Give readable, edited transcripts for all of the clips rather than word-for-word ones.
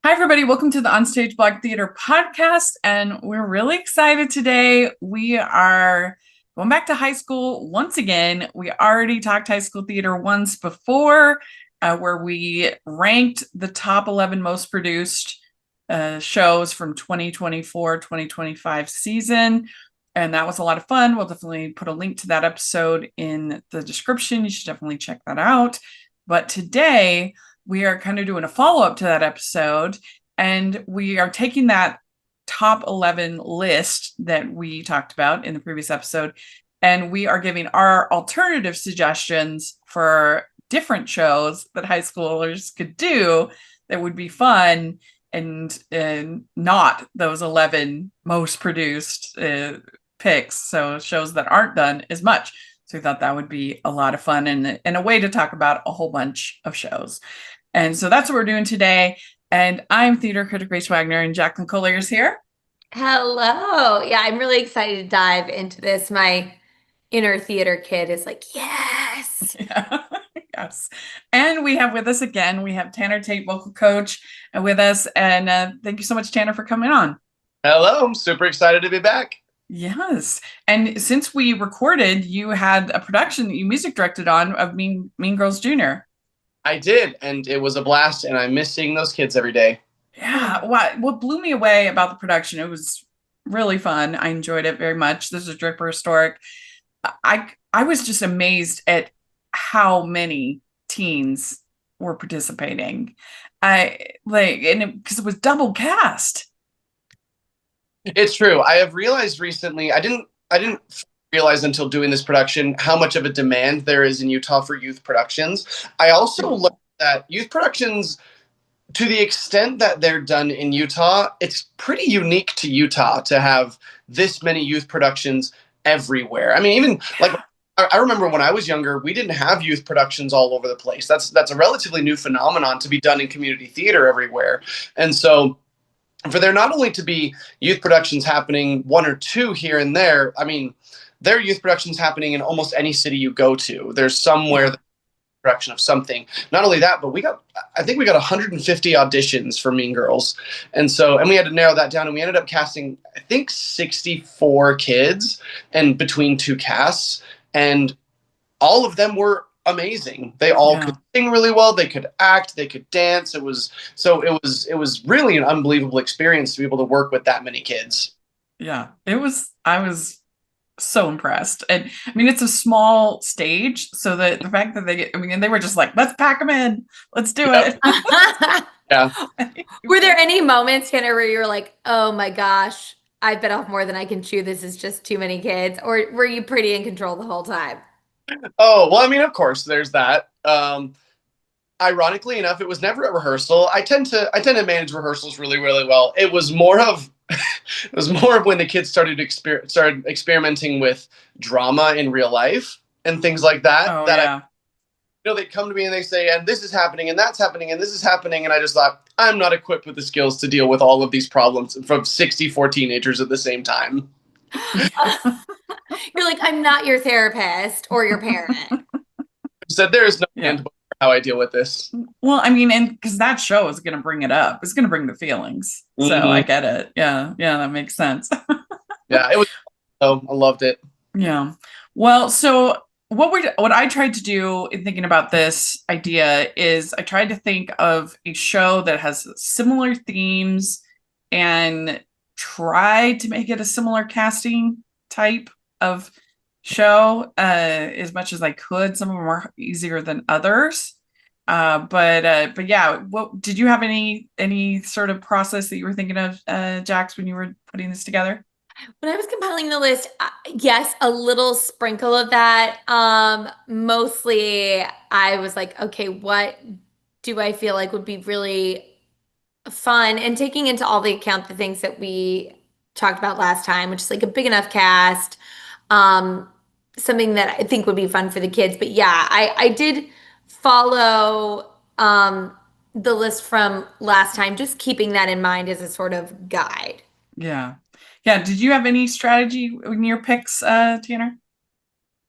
Hi, everybody. Welcome to the OnStage Blog Theater podcast. And we're really excited today. We are going back to high school once again. We already talked high school theater once before, where we ranked the top 11 most produced shows from 2024-2025 season. And that was a lot of fun. We'll definitely put a link to that episode in the description. You should definitely check that out. But today, we are kind of doing a follow-up to that episode, and we are taking that top 11 list that we talked about in the previous episode, and we are giving our alternative suggestions for different shows that high schoolers could do that would be fun and not those 11 most produced picks, so shows that aren't done as much. So we thought that would be a lot of fun and a way to talk about a whole bunch of shows. And so that's what we're doing today. And I'm theater critic Grace Wagner, and Jacqueline Collier is here. Hello. Yeah, I'm really excited to dive into this. My inner theater kid is like, yes. Yeah. Yes. And we have with us again, we have Tanner Tate, vocal coach, with us. And thank you so much, Tanner, for coming on. Hello. I'm super excited to be back. Yes. And since we recorded, you had a production that you music directed on of Mean Girls Jr. I did, and it was a blast, and I miss seeing those kids every day. Yeah, what blew me away about the production, it was really fun. I enjoyed it very much. This is Dripper Historic. I was just amazed at how many teens were participating. Because it was double cast. It's true. I have realized recently, I didn't realize until doing this production how much of a demand there is in Utah for youth productions. I also learned that youth productions, to the extent that they're done in Utah, it's pretty unique to Utah to have this many youth productions everywhere. I mean, even like I remember when I was younger, we didn't have youth productions all over the place. That's a relatively new phenomenon to be done in community theater everywhere. And so for there not only to be youth productions happening one or two here and there, I mean, there are youth productions happening in almost any city you go to. There's somewhere the production of something. Not only that, but I think we got 150 auditions for Mean Girls. And we had to narrow that down, and we ended up casting, I think, 64 kids and between two casts. And all of them were amazing. They all could sing really well. They could act. They could dance. It was really an unbelievable experience to be able to work with that many kids. Yeah, it was. I was so impressed. And I mean, it's a small stage, so that the fact that they were just like, let's pack them in, let's do it. Yeah. Were there any moments, Tanner, where you were like, oh my gosh, I bit off more than I can chew, this is just too many kids? Or were you pretty in control the whole time? Oh, well, I mean, of course there's that. Ironically enough, it was never a rehearsal. I tend to manage rehearsals really, really well. It was more of when the kids started experimenting with drama in real life and things like that. They come to me and they say, and this is happening, and that's happening, and this is happening. And I just thought, I'm not equipped with the skills to deal with all of these problems from 64 teenagers at the same time. You're like, I'm not your therapist or your parent. So there is no handbook for how I deal with this. Well, I mean, and because that show is going to bring it up, it's going to bring the feelings. Mm-hmm. So I get it. Yeah, that makes sense. Yeah, it was. Oh, I loved it. Yeah. Well, so what I tried to do in thinking about this idea is I tried to think of a show that has similar themes and tried to make it a similar casting type of show as much as I could. Some of them are easier than others. But yeah, what did you have any sort of process that you were thinking of, Jax, when you were putting this together? When I was compiling the list, yes, a little sprinkle of that. Mostly I was like, okay, what do I feel like would be really fun? And taking into all the account the things that we talked about last time, which is like a big enough cast, something that I think would be fun for the kids. But yeah, I did follow the list from last time, just keeping that in mind as a sort of guide. Yeah. Did you have any strategy in your picks, Tanner?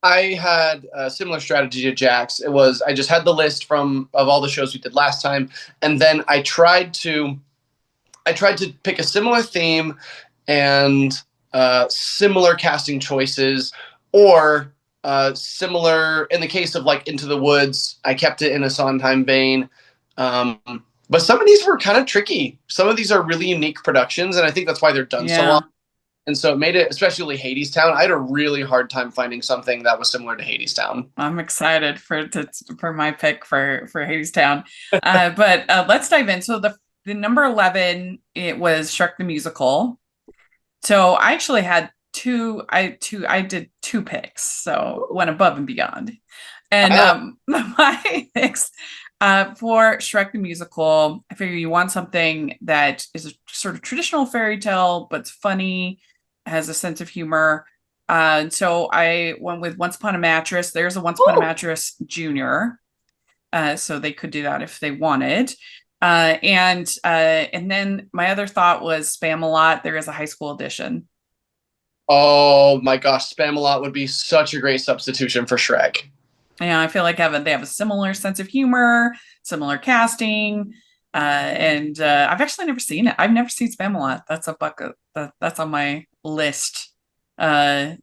I had a similar strategy to Jax. I just had the list of all the shows we did last time, and then I tried to I tried to pick a similar theme and similar casting choices, or similar in the case of like Into the Woods. I kept it in a Sondheim vein. But some of these were kind of tricky. Some of these are really unique productions, and I think that's why they're done so well. And so it made it, especially Hadestown. I had a really hard time finding something that was similar to Hadestown. I'm excited for my pick for Hadestown. But let's dive in. So the number 11, it was Shrek the Musical. So I actually had I did two picks, so went above and beyond. And my picks for Shrek the Musical, I figure you want something that is a sort of traditional fairy tale, but it's funny, has a sense of humor. So I went with Once Upon a Mattress. There's a Once Upon a Mattress Junior. So they could do that if they wanted. And then my other thought was Spam-A-Lot. There is a high school edition. Oh my gosh, Spam-A-Lot would be such a great substitution for Shrek. Yeah, I feel like they have a similar sense of humor, similar casting, and I've actually never seen it. I've never seen Spam-A-Lot. That's a bucket that's on my list to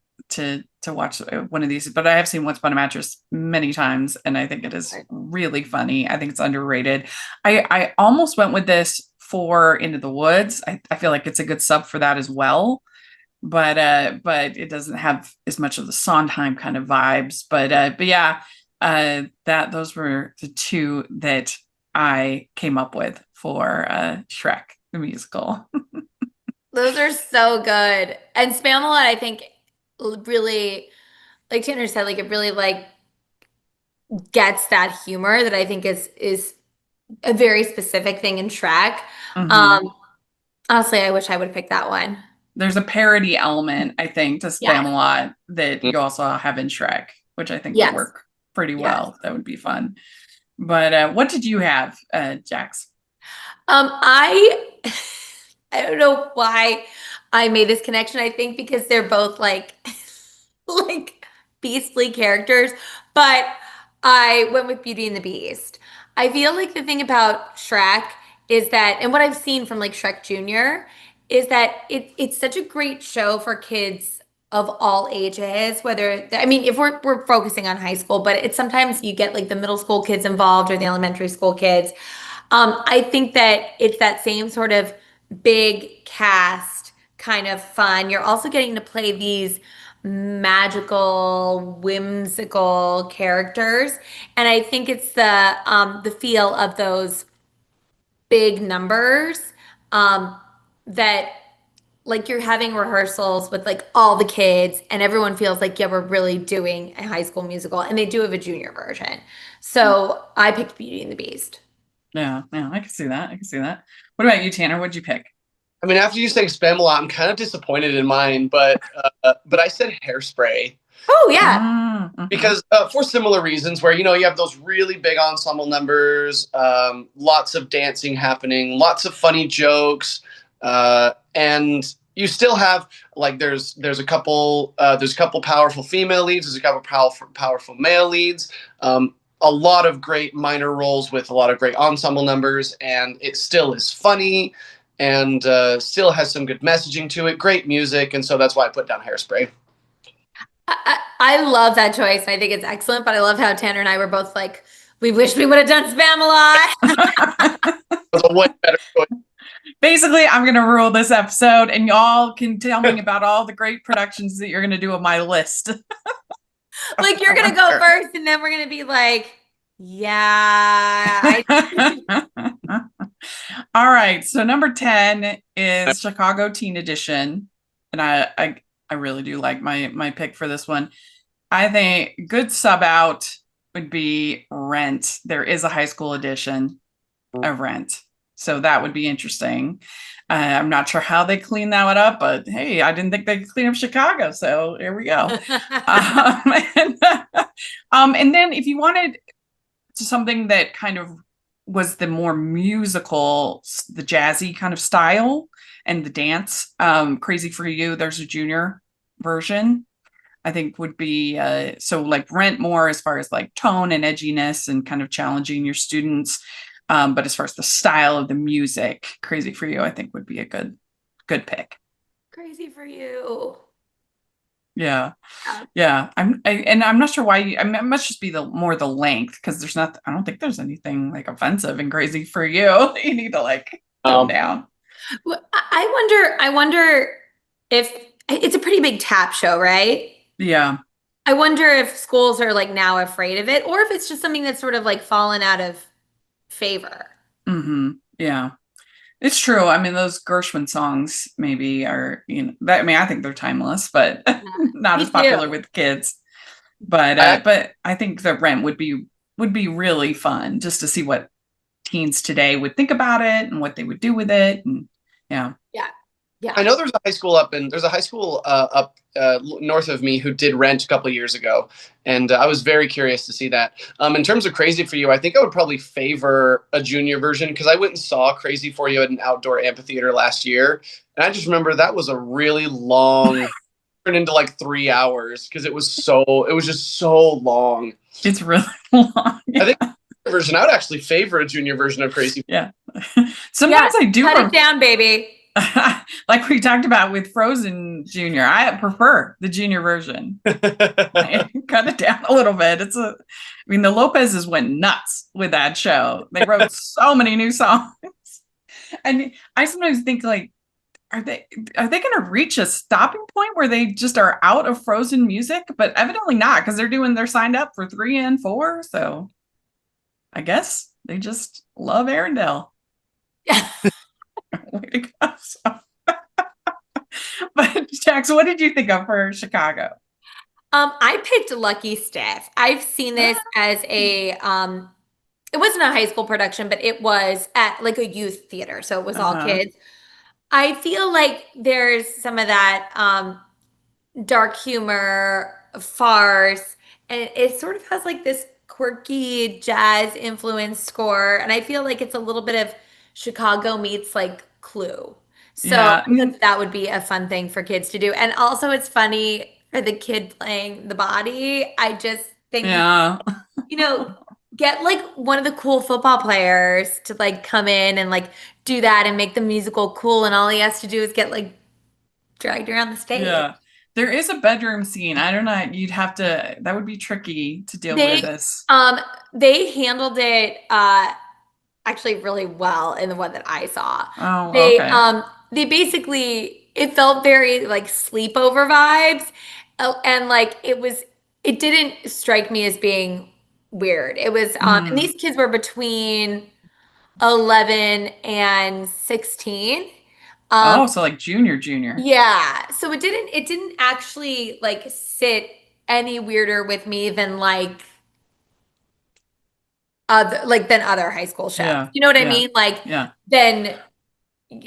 watch one of these. But I have seen Once Upon a Mattress many times, and I think it is really funny. I think it's underrated. I almost went with this for Into the Woods. I feel like it's a good sub for that as well. But it doesn't have as much of the Sondheim kind of vibes. But yeah, those were the two that I came up with for Shrek the Musical. Those are so good. And Spam-A-Lot, I think, really, like Tanner said, like it really like gets that humor that I think is a very specific thing in Shrek. Mm-hmm. Honestly, I wish I would have picked that one. There's a parody element, I think, to Spam-A-Lot that you also have in Shrek, which I think would work pretty well. That would be fun. But what did you have, Jax? I don't know why I made this connection. I think because they're both like like beastly characters, but I went with Beauty and the Beast. I feel like the thing about Shrek is that, and what I've seen from like Shrek Jr. is that it's such a great show for kids of all ages. Whether, I mean, if we're focusing on high school, but it's sometimes you get like the middle school kids involved or the elementary school kids. I think that it's that same sort of big cast kind of fun. You're also getting to play these magical, whimsical characters, and I think it's the feel of those big numbers that like you're having rehearsals with like all the kids and everyone feels like, yeah, we're really doing a High School Musical, and they do have a junior version. So I picked Beauty and the Beast. Yeah, I can see that. What about you, Tanner? What'd you pick? I mean, after you saying Spam-A-Lot, I'm kind of disappointed in mine, but I said Hairspray. Oh yeah. Because for similar reasons, where you have those really big ensemble numbers, lots of dancing happening, lots of funny jokes, and you still have like there's a couple powerful female leads, there's a couple powerful male leads, a lot of great minor roles with a lot of great ensemble numbers, and it still is funny and still has some good messaging to it, great music, and so that's why I put down Hairspray. I love that choice. I think it's excellent, but I love how Tanner and I were both like, we wish we would have done Spam-A-Lot. That's a way better choice. Basically, I'm going to rule this episode, and y'all can tell me about all the great productions that you're going to do on my list. Like, you're going to go first, and then we're going to be like, yeah. All right. So number 10 is Chicago Teen Edition. And I really do like my pick for this one. I think good sub out would be Rent. There is a high school edition of Rent. So that would be interesting. I'm not sure how they clean that up, but hey, I didn't think they could clean up Chicago. So here we go. And then if you wanted something that kind of was the more musical, the jazzy kind of style and the dance, Crazy for You, there's a junior version, I think would be, so like Rent more as far as like tone and edginess and kind of challenging your students. But as far as the style of the music, Crazy for You, I think would be a good pick. Crazy for You. Yeah. Yeah. Yeah. And I'm not sure why it must just be the length, because there's not, I don't think there's anything like offensive and Crazy for You that you need to like tone down. Well, I wonder if it's a pretty big tap show, right? Yeah. I wonder if schools are like now afraid of it, or if it's just something that's sort of like fallen out of favor. Yeah. It's true. I mean, those Gershwin songs maybe are, I mean, I think they're timeless, but Yeah. not Me as popular too. with kids. But I think the Rent would be really fun just to see what teens today would think about it and what they would do with it. And yeah. Yeah. Yeah. I know there's a high school up north of me who did Rent a couple of years ago, and I was very curious to see that. In terms of Crazy for You, I think I would probably favor a junior version, because I went and saw Crazy for You at an outdoor amphitheater last year, and I just remember that was a really long, turned into like 3 hours because it was just so long. It's really long. Yeah. I think version I would actually favor a junior version of Crazy. Yeah. Sometimes I do cut it down, baby. like we talked about with Frozen Junior. I prefer the junior version. Cut it down a little bit. I mean, the Lopez's went nuts with that show. They wrote so many new songs. And I sometimes think, like, are they going to reach a stopping point where they just are out of Frozen music? But evidently not, because they're signed up for 3 and 4. So I guess they just love Arendelle. Yeah. Way to go. So. But Jax, what did you think of for Chicago? I picked Lucky Stiff. I've seen this as it wasn't a high school production, but it was at like a youth theater, so it was all kids. I feel like there's some of that dark humor, farce, and it sort of has like this quirky jazz influence score, and I feel like it's a little bit of Chicago meets like Clue. So Yeah. that would be a fun thing for kids to do. And also it's funny for the kid playing the body. I just think, Yeah. get like one of the cool football players to like come in and like do that and make the musical cool. And all he has to do is get like dragged around the stage. Yeah. There is a bedroom scene. I don't know. That would be tricky to deal with this. They handled it actually really well in the one that I saw. Oh, Okay. okay. They basically, it felt very like sleepover vibes. And like it didn't strike me as being weird. It was, and these kids were between 11 and 16. So like junior. Yeah. So it didn't actually like sit any weirder with me than like than other high school shows. Yeah. You know what I Yeah. mean? Like Yeah. than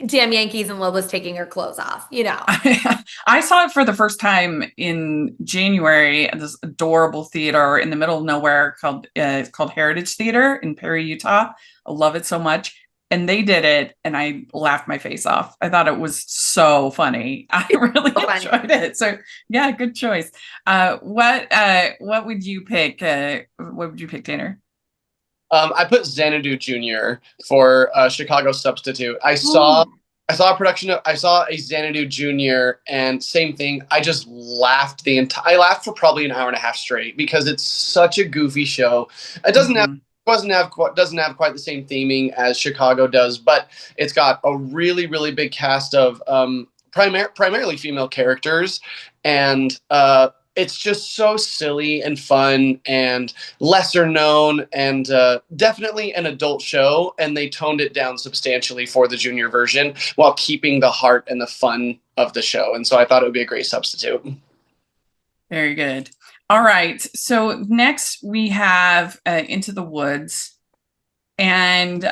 Damn Yankees and Lola's taking her clothes off, I saw it for the first time in January at this adorable theater in the middle of nowhere it's called Heritage Theater in Perry, Utah. I love it so much. And they did it, and I laughed my face off. I thought it was so funny. I really enjoyed it. So yeah, good choice. What would you pick? What would you pick, Tanner? I put Xanadu Jr. for Chicago substitute. I saw a Xanadu Jr. and same thing. I just laughed I laughed for probably an hour and a half straight because it's such a goofy show. It doesn't have quite the same theming as Chicago does, but it's got a really, really big cast of primarily female characters, and it's just so silly and fun and lesser known and definitely an adult show. And they toned it down substantially for the junior version while keeping the heart and the fun of the show. And so I thought it would be a great substitute. Very good. All right. So next we have Into the Woods. And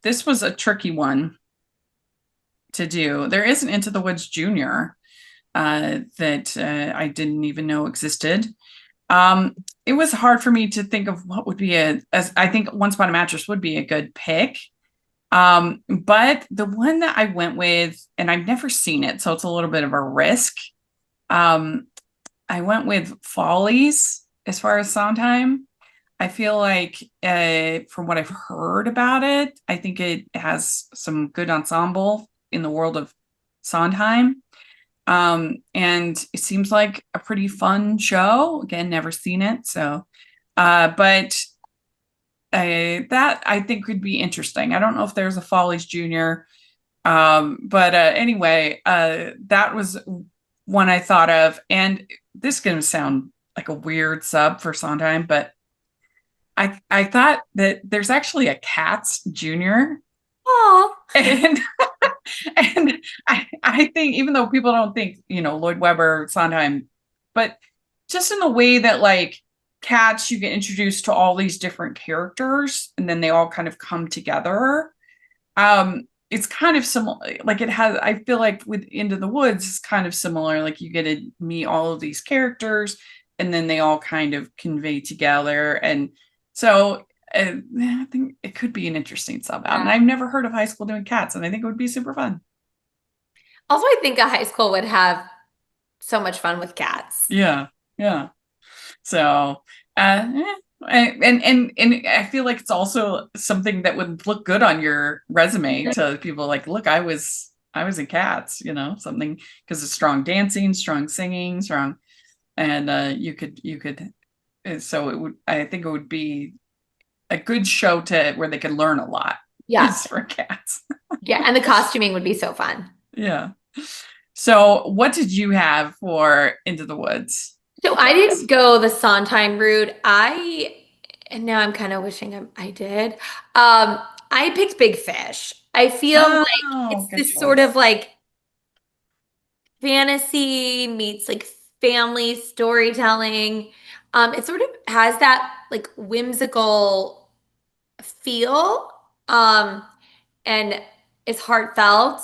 this was a tricky one to do. There is an Into the Woods Junior that I didn't even know existed. It was hard for me to think of what would be I think Once Upon a Mattress would be a good pick. But the one that I went with, and I've never seen it, so it's a little bit of a risk. I went with Follies as far as Sondheim. I feel like from what I've heard about it, I think it has some good ensemble in the world of Sondheim. And it seems like a pretty fun show. Again, never seen it. So, but that I think could be interesting. I don't know if there's a Follies Junior. But anyway, that was one I thought of. And this is going to sound like a weird sub for Sondheim, but I thought that there's actually a Cats Junior. Oh, And and I think even though people don't think, Lloyd Webber, Sondheim, but just in the way that like Cats, you get introduced to all these different characters and then they all kind of come together. It's kind of similar, like it has, I feel like with Into the Woods is kind of similar, like you get to meet all of these characters and then they all kind of convey together. And so I think it could be an interesting sub out. And I've never heard of high school doing Cats, and I think it would be super fun. also, I think a high school would have so much fun with cats. Yeah, yeah. So, and I feel like it's also something that would look good on your resume to people like, look, I was in Cats, something because it's strong dancing, strong singing, strong, and you could, so it would, I think it would be a good show where they could learn a lot. Yes, for Cats. yeah, and the costuming would be so fun. Yeah. So, what did you have for Into the Woods? So I didn't go the Sondheim route. And now I'm kind of wishing I did. I picked Big Fish. I feel like it's this sort of like fantasy meets like family storytelling. It sort of has that like whimsical feel, and it's heartfelt.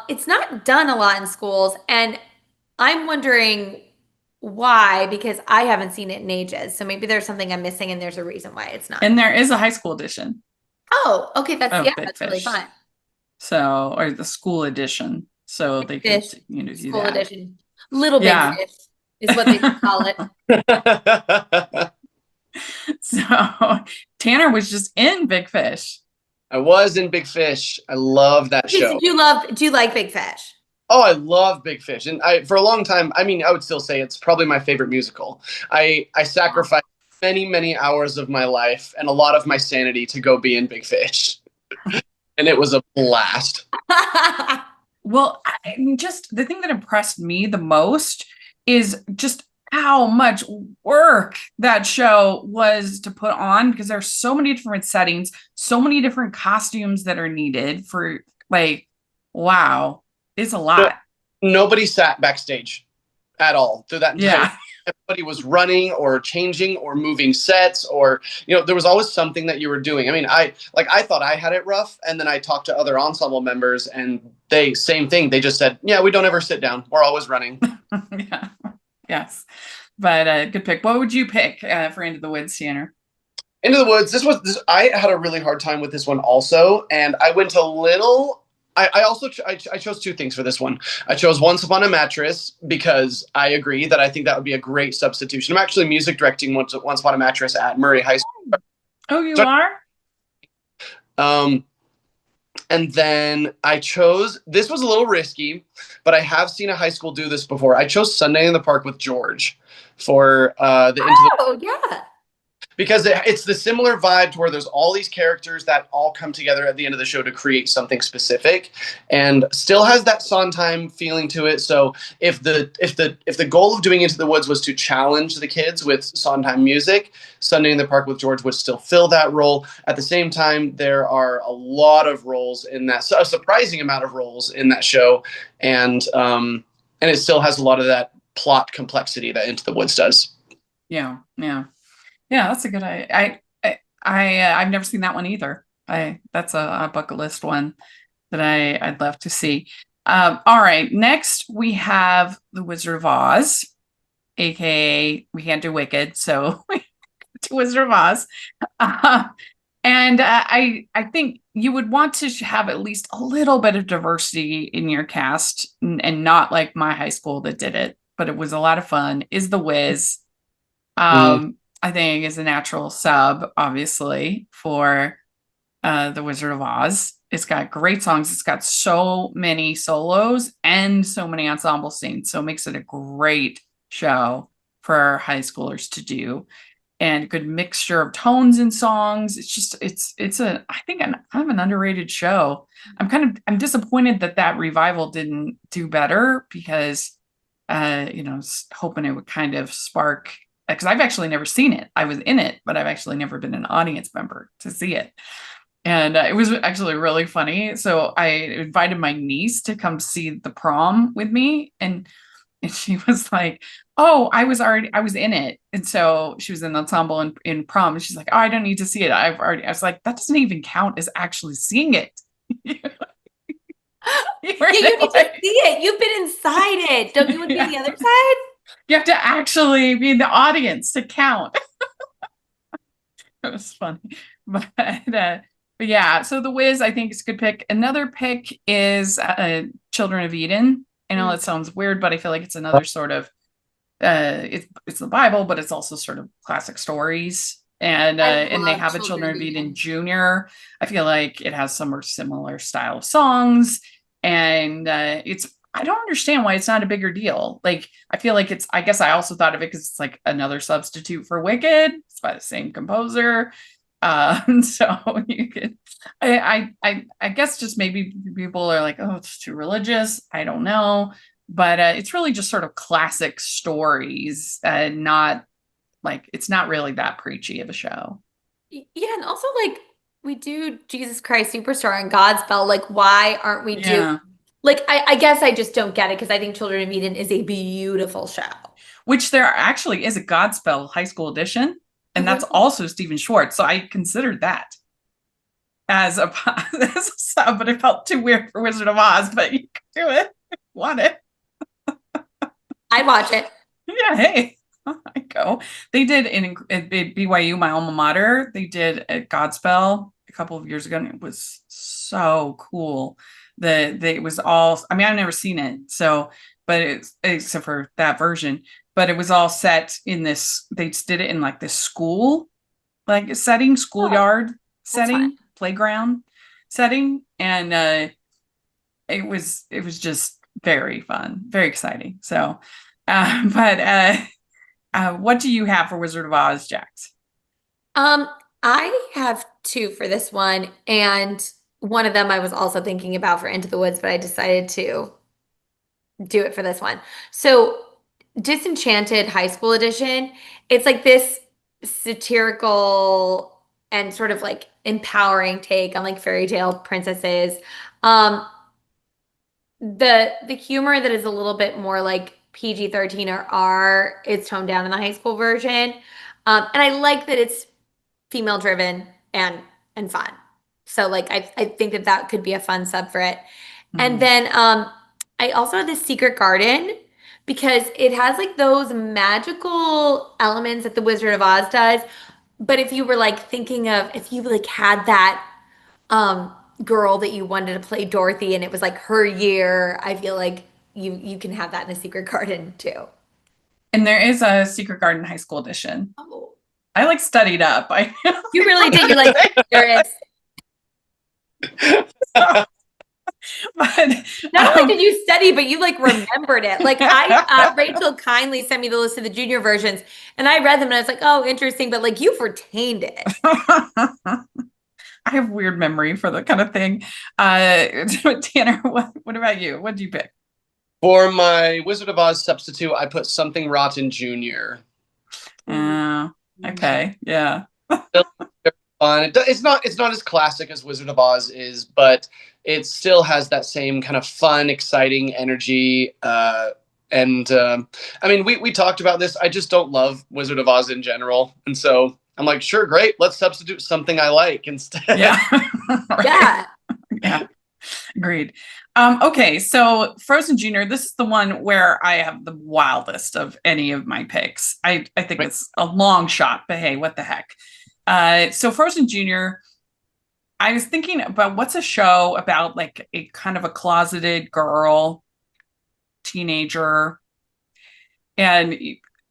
It's not done a lot in schools, and I'm wondering why, because I haven't seen it in ages. So maybe there's something I'm missing and there's a reason why it's not. And there is a high school edition. Oh, okay. Big That's Fish. really fun. So, or the school edition. So Big they Fish, could, do School that. edition. Little Big Fish is what they call it. So Tanner was just in Big Fish. I was in Big Fish. I love that show. Do you like Big Fish? Oh, I love Big Fish. And for a long time, I mean, I would still say it's probably my favorite musical. I sacrificed many, many hours of my life and a lot of my sanity to go be in Big Fish. And it was a blast. Well, just the thing that impressed me the most is just how much work that show was to put on, because there's so many different settings, so many different costumes that are needed for like, wow, it's a lot. Nobody sat backstage at all through that entire Yeah. Everybody was running or changing or moving sets, or there was always something that you were doing. I mean, I thought I had it rough, and then I talked to other ensemble members and they same thing. They just said, yeah, we don't ever sit down. We're always running. Yeah. Yes. But good pick. What would you pick for Into the Woods, Tanner? Into the Woods. I had a really hard time with this one also, and I went a little. I chose two things for this one. I chose Once Upon a Mattress because I agree that I think that would be a great substitution. I'm actually music directing Once Upon a Mattress at Murray High School. Oh, you are? And then I chose, this was a little risky, but I have seen a high school do this before. I chose Sunday in the Park with George for Yeah. because it's the similar vibe to where there's all these characters that all come together at the end of the show to create something specific, and still has that Sondheim feeling to it. So if the goal of doing Into the Woods was to challenge the kids with Sondheim music, Sunday in the Park with George would still fill that role. At the same time, there are a lot of roles in that, a surprising amount of roles in that show, and it still has a lot of that plot complexity that Into the Woods does. Yeah. That's a good. I've never seen that one either. That's a bucket list one that I'd love to see. All right, next we have The Wizard of Oz, aka we can't do Wicked, so to Wizard of Oz. And I think you would want to have at least a little bit of diversity in your cast, and not like my high school that did it, but it was a lot of fun. Is The Wiz. I think, is a natural sub, obviously, for The Wizard of Oz. It's got great songs. It's got so many solos and so many ensemble scenes. So it makes it a great show for high schoolers to do. And good mixture of tones and songs. It's just it's a I think kind of an underrated show. I'm disappointed that that revival didn't do better because hoping it would kind of spark, because I've actually never seen it. I was in it, but I've actually never been an audience member to see it. And it was actually really funny. So I invited my niece to come see the prom with me. And she was like, oh, I was in it. And so she was in the ensemble in prom. And she's like, oh, I don't need to see it. I was like, that doesn't even count as actually seeing it. You need to see it. You've been inside it. Don't you want to be on the other side? You have to actually be in the audience to count. It was funny. But yeah, so The Wiz, I think, is a good pick. Another pick is Children of Eden. I know that sounds weird, but I feel like it's another sort of it's the Bible, but it's also sort of classic stories. And they have a Children of Eden Junior. I feel like it has some similar style of songs, and I don't understand why it's not a bigger deal. Like, I feel like I guess I also thought of it because it's like another substitute for Wicked. It's by the same composer. So you could, I guess just maybe people are like, oh, it's too religious. I don't know. But it's really just sort of classic stories, not like, it's not really that preachy of a show. Yeah, and also like we do Jesus Christ Superstar and Godspell. Like, why aren't we doing? Like, I guess I just don't get it because I think Children of Eden is a beautiful show. Which there actually is a Godspell high school edition, and that's also Stephen Schwartz. So I considered that as a sub, but it felt too weird for Wizard of Oz. But you can do it if you want it. I'd watch it. Yeah, hey, I go. They did at BYU, my alma mater. They did a Godspell a couple of years ago, and it was so cool. It was all. I mean, I've never seen it, so but it's except for that version. But it was all set in this. They did it in like this school, like setting, schoolyard setting, playground setting, and it was just very fun, very exciting. So, but what do you have for Wizard of Oz, Jax? I have two for this one, and one of them I was also thinking about for Into the Woods, but I decided to do it for this one. So, Disenchanted High School Edition, it's like this satirical and sort of like empowering take on like fairy tale princesses. Um, the humor that is a little bit more like PG-13 or R is toned down in the high school version. And I like that it's female driven and fun. So like I think that could be a fun sub for it. And then I also have this Secret Garden because it has like those magical elements that the Wizard of Oz does. But if you were like thinking of if you like had that girl that you wanted to play Dorothy and it was like her year, I feel like you can have that in a Secret Garden too. And there is a Secret Garden High School edition. Oh. I like studied up. You really did. You're like, there is. But not only did you study, but you like remembered it. Like Rachel kindly sent me the list of the junior versions, and I read them, and I was like, "Oh, interesting." But like, you've retained it. I have weird memory for that kind of thing. Tanner, what about you? What do you pick? For my Wizard of Oz substitute, I put Something Rotten Junior. Okay, yeah. Fun. It's not as classic as Wizard of Oz is, but it still has that same kind of fun, exciting energy. I mean, we talked about this. I just don't love Wizard of Oz in general, and so I'm like, sure, great. Let's substitute something I like instead. Yeah. Yeah. Yeah. Agreed. Okay, so Frozen Junior, this is the one where I have the wildest of any of my picks. I think it's a long shot, but hey, what the heck? So Frozen Junior, I was thinking about what's a show about like a kind of a closeted girl, teenager, and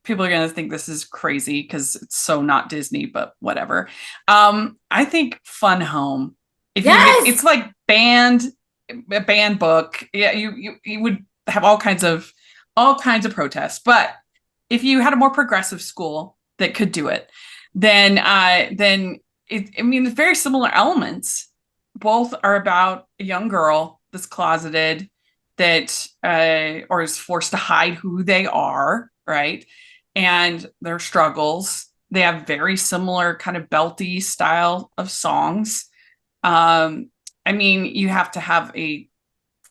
people are going to think this is crazy because it's so not Disney, but whatever. I think Fun Home. If Yes! it's like a band book. Yeah, you would have all kinds of protests. But if you had a more progressive school that could do it, then it's very similar elements. Both are about a young girl that's closeted, that or is forced to hide who they are, right? And their struggles. They have very similar kind of belty style of songs. I mean, you have to have a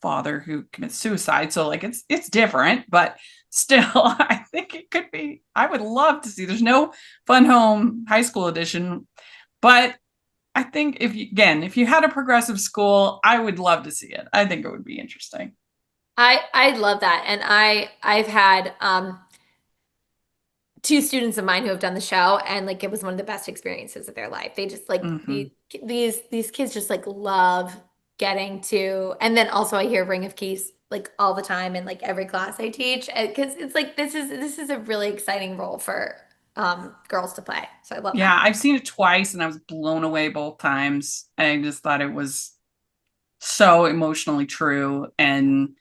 father who commits suicide, so like it's different, but still, I think it could be. I would love to see. There's no Fun Home High School edition, but I think if you had a progressive school, I would love to see it. I think it would be interesting. I love that. And I've had two students of mine who have done the show, and like it was one of the best experiences of their life. They just like these kids just like love getting to, and then also I hear Ring of Keys like all the time in like every class I teach, because it's like this is a really exciting role for girls to play. So I love Yeah, that. I've seen it twice and I was blown away both times. I just thought it was so emotionally true and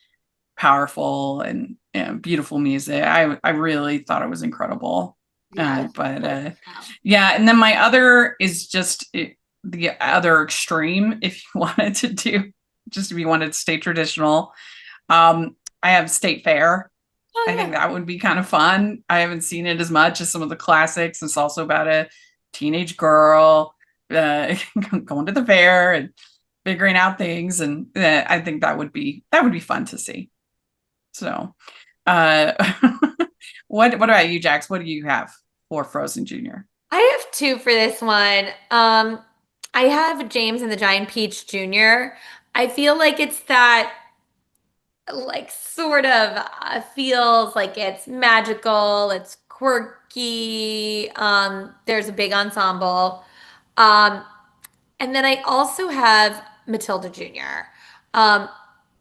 powerful and beautiful music. I really thought it was incredible. Yeah. Yeah, and then my other is just the other extreme. If you wanted to do, just if you wanted to stay traditional, I have State Fair. Oh I think yeah. that would be kind of fun. I haven't seen it as much as some of the classics. It's also about a teenage girl going to the fair and figuring out things, and I think that would be fun to see. So, uh, what about you, Jax? What do you have for Frozen Junior? I have two for this one. I have James and the Giant Peach Jr. I feel like it's that like sort of feels like it's magical, it's quirky. There's a big ensemble. Um, and then I also have Matilda Jr. Um,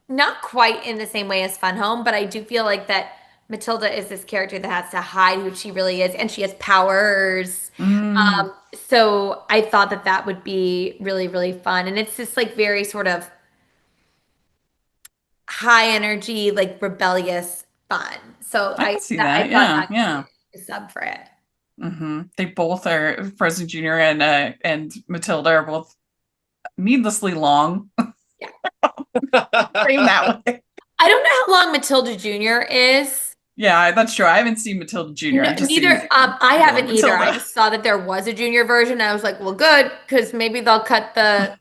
Not quite in the same way as Fun Home, but I do feel like that Matilda is this character that has to hide who she really is, and she has powers. Mm, So I thought that that would be really, really fun. And it's this like very sort of high energy, like rebellious fun. So I can see I that. thought Yeah, that could yeah. be a sub for it. They both are Frozen Junior and Matilda are both needlessly long. Yeah. Frame that way. I don't know how long Matilda Jr. is. Yeah, that's true. I haven't seen Matilda Junior. I've just Neither, seen I regular haven't either. I Matilda. just saw that there was a junior version. I was like, well, good, because maybe they'll cut the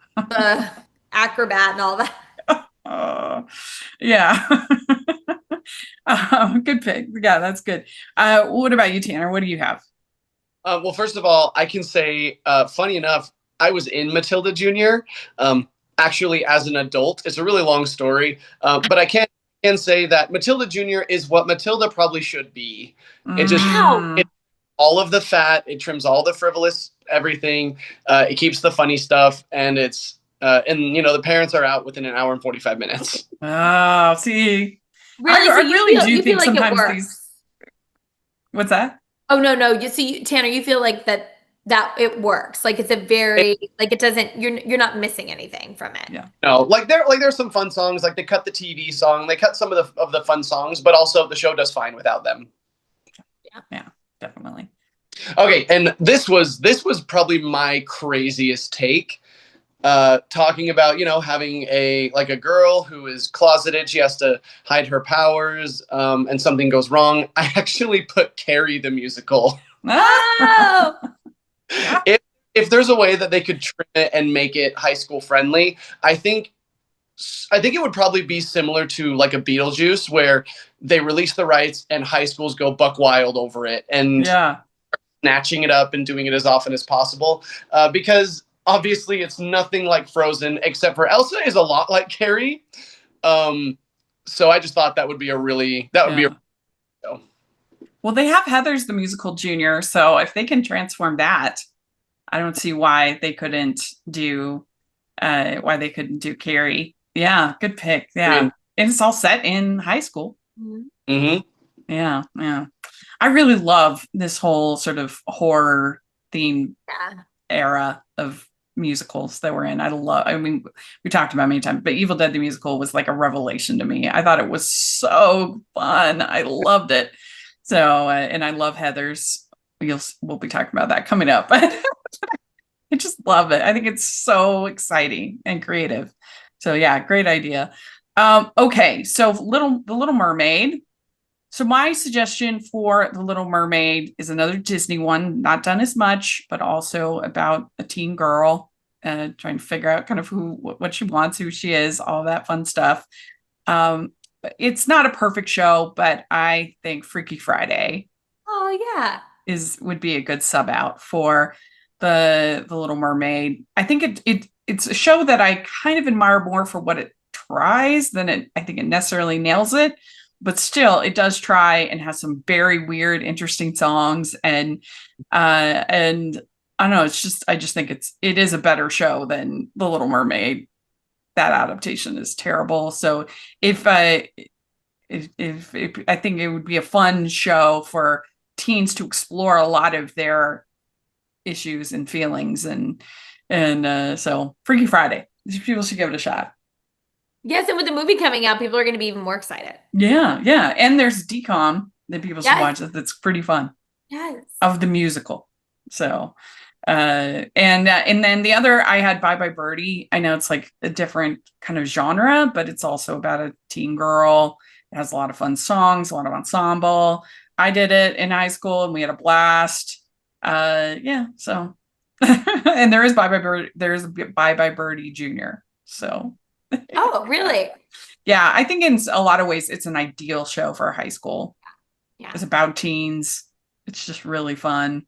acrobat and all that. Yeah. Good pick. Yeah, that's good. What about you, Tanner? What do you have? Well, first of all, I can say, funny enough, I was in Matilda Jr. Actually as an adult. It's a really long story, but I can say that Matilda Jr. is what Matilda probably should be. It just Wow. it, all of the fat, it trims all the frivolous everything, it keeps the funny stuff, and and the parents are out within an hour and 45 minutes. Oh, see, Really? So I really do you feel think like it sometimes works? what's that? Oh no, no. You see, Tanner, you feel like that it works. Like it's a very like it doesn't. You're not missing anything from it. Yeah. No, there's some fun songs. Like they cut the TV song, they cut some of the fun songs, but also the show does fine without them. Yeah, definitely. Okay, and this was probably my craziest take. Talking about having a girl who is closeted, she has to hide her powers, and something goes wrong. I actually put Carrie the musical. Oh, If there's a way that they could trim it and make it high school friendly, I think it would probably be similar to like a Beetlejuice, where they release the rights and high schools go buck wild over it and Yeah. snatching it up and doing it as often as possible, because obviously it's nothing like Frozen, except for Elsa is a lot like Carrie. So I just thought that would be Well, they have Heather's the Musical Junior, so if they can transform that, I don't see why they couldn't do Carrie. Yeah, good pick. Yeah. And it's all set in high school. Mm-hmm. Yeah, yeah. I really love this whole sort of horror theme Yeah. era of musicals that we're in. I mean, we talked about it many times, but Evil Dead the musical was like a revelation to me. I thought it was so fun. I loved it. So, and I love Heather's. We'll be talking about that coming up. But I just love it. I think it's so exciting and creative. So yeah, great idea. Okay, so the Little Mermaid. So my suggestion for The Little Mermaid is another Disney one, not done as much, but also about a teen girl trying to figure out kind of what she wants, who she is, all that fun stuff. It's not a perfect show, but I think Freaky Friday Oh yeah. would be a good sub out for the Little Mermaid. I think it's a show that I kind of admire more for what it tries than I think it necessarily nails it, but still it does try and has some very weird, interesting songs and I don't know, I just think it is a better show than The Little Mermaid. That adaptation is terrible. So if I think it would be a fun show for teens to explore a lot of their issues and feelings and so Freaky Friday. People should give it a shot. Yes, and with the movie coming out, people are going to be even more excited. Yeah. And there's DCOM that people should watch that's pretty fun. Yes. Of the musical. So and then the other I had Bye Bye Birdie. I know it's like a different kind of genre, but it's also about a teen girl. It has a lot of fun songs, a lot of ensemble. I did it in high school and we had a blast. Yeah, so and there's Bye Bye Birdie Jr. So Oh, really? yeah, I think in a lot of ways it's an ideal show for high school. Yeah. It's about teens. It's just really fun,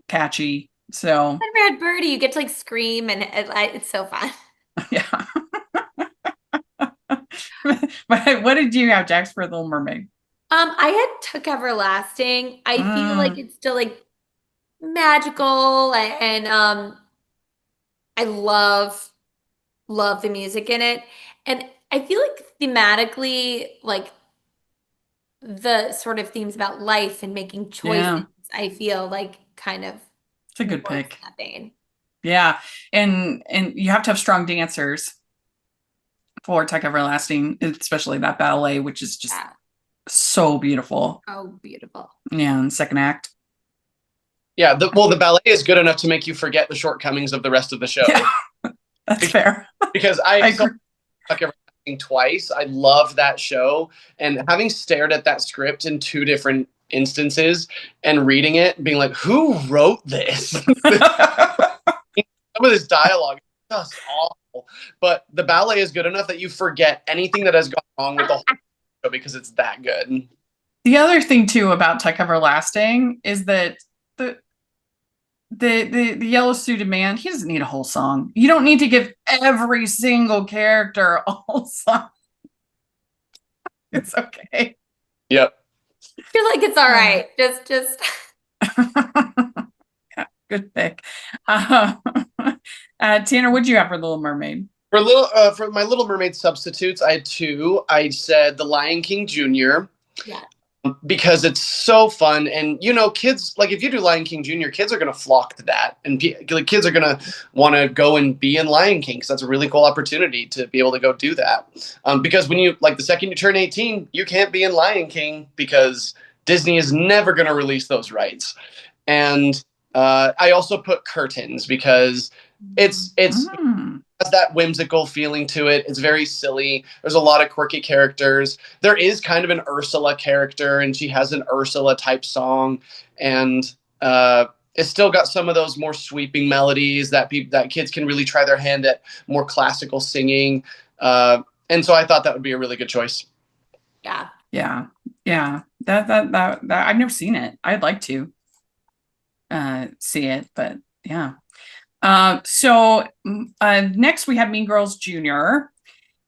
catchy. So Red Birdie, you get to like scream and it's so fun. yeah. But what did you have, Jax, for Little Mermaid? I had Took Everlasting. I feel like it's still like magical and I love the music in it. And I feel like thematically, like the sort of themes about life and making choices, I feel like kind of It's a good pick. that vein. Yeah. And you have to have strong dancers for Tuck Everlasting, especially that ballet, which is just so beautiful. Oh, beautiful. Yeah, and second act. Yeah, the ballet is good enough to make you forget the shortcomings of the rest of the show. Yeah, that's fair. Because I saw Tuck Everlasting twice. I love that show. And having stared at that script in two different instances and reading it, being like, who wrote this? Some of this dialogue is just awful. But the ballet is good enough that you forget anything that has gone wrong with the whole show because it's that good. The other thing too about Tuck Everlasting is that the yellow suited man, he doesn't need a whole song. You don't need to give every single character a whole song. It's okay. Yep. I feel like it's all right. Just yeah, good pick. Tanner, what'd you have for Little Mermaid? For my Little Mermaid substitutes, I had two. I said The Lion King Jr. Yeah. Because it's so fun, and kids, like, if you do Lion King Jr., kids are gonna flock to that, and kids are gonna want to go and be in Lion King because that's a really cool opportunity to be able to go do that. Because when the second you turn 18, you can't be in Lion King because Disney is never gonna release those rights. And I also put Curtains because it's has that whimsical feeling to it. It's very silly. There's a lot of quirky characters. There is kind of an Ursula character, and she has an Ursula type song, and it's still got some of those more sweeping melodies that kids can really try their hand at more classical singing. And so I thought that would be a really good choice. Yeah. That I've never seen it. I'd like to see it, but yeah. So next we have Mean Girls Jr.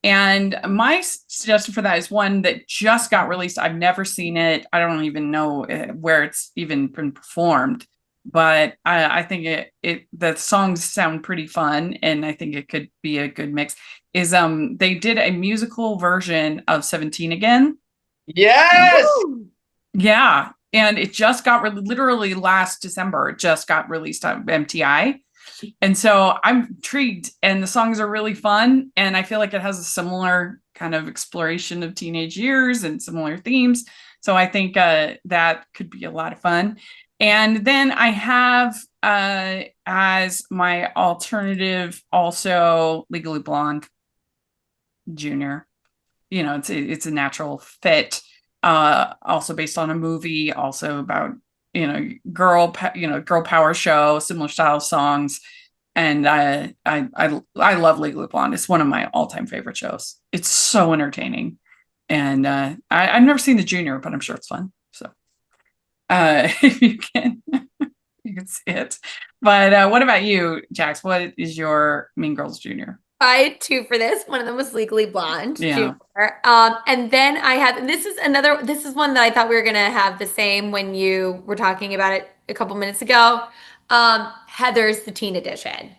And my suggestion for that is one that just got released. I've never seen it. I don't even know where it's even been performed, but I think the songs sound pretty fun, and I think it could be a good mix. They did a musical version of 17 Again. Yes. Woo! Yeah. and it just got literally last December. It just got released on MTI. And so I'm intrigued, and the songs are really fun. And I feel like it has a similar kind of exploration of teenage years and similar themes. So I think that could be a lot of fun. And then I have as my alternative also Legally Blonde Junior. You know, it's a natural fit. Also based on a movie, also about girl power show, similar style songs. And I love Legally Blonde. It's one of my all-time favorite shows. It's so entertaining. And I've never seen the Junior, but I'm sure it's fun. So if you can you can see it. But what about you, Jax? What is your Mean Girls Junior? I had two for this. One of them was Legally Blonde, Yeah. Junior. And then I have, and this is one that I thought we were gonna have the same when you were talking about it a couple minutes ago. Heather's the Teen Edition.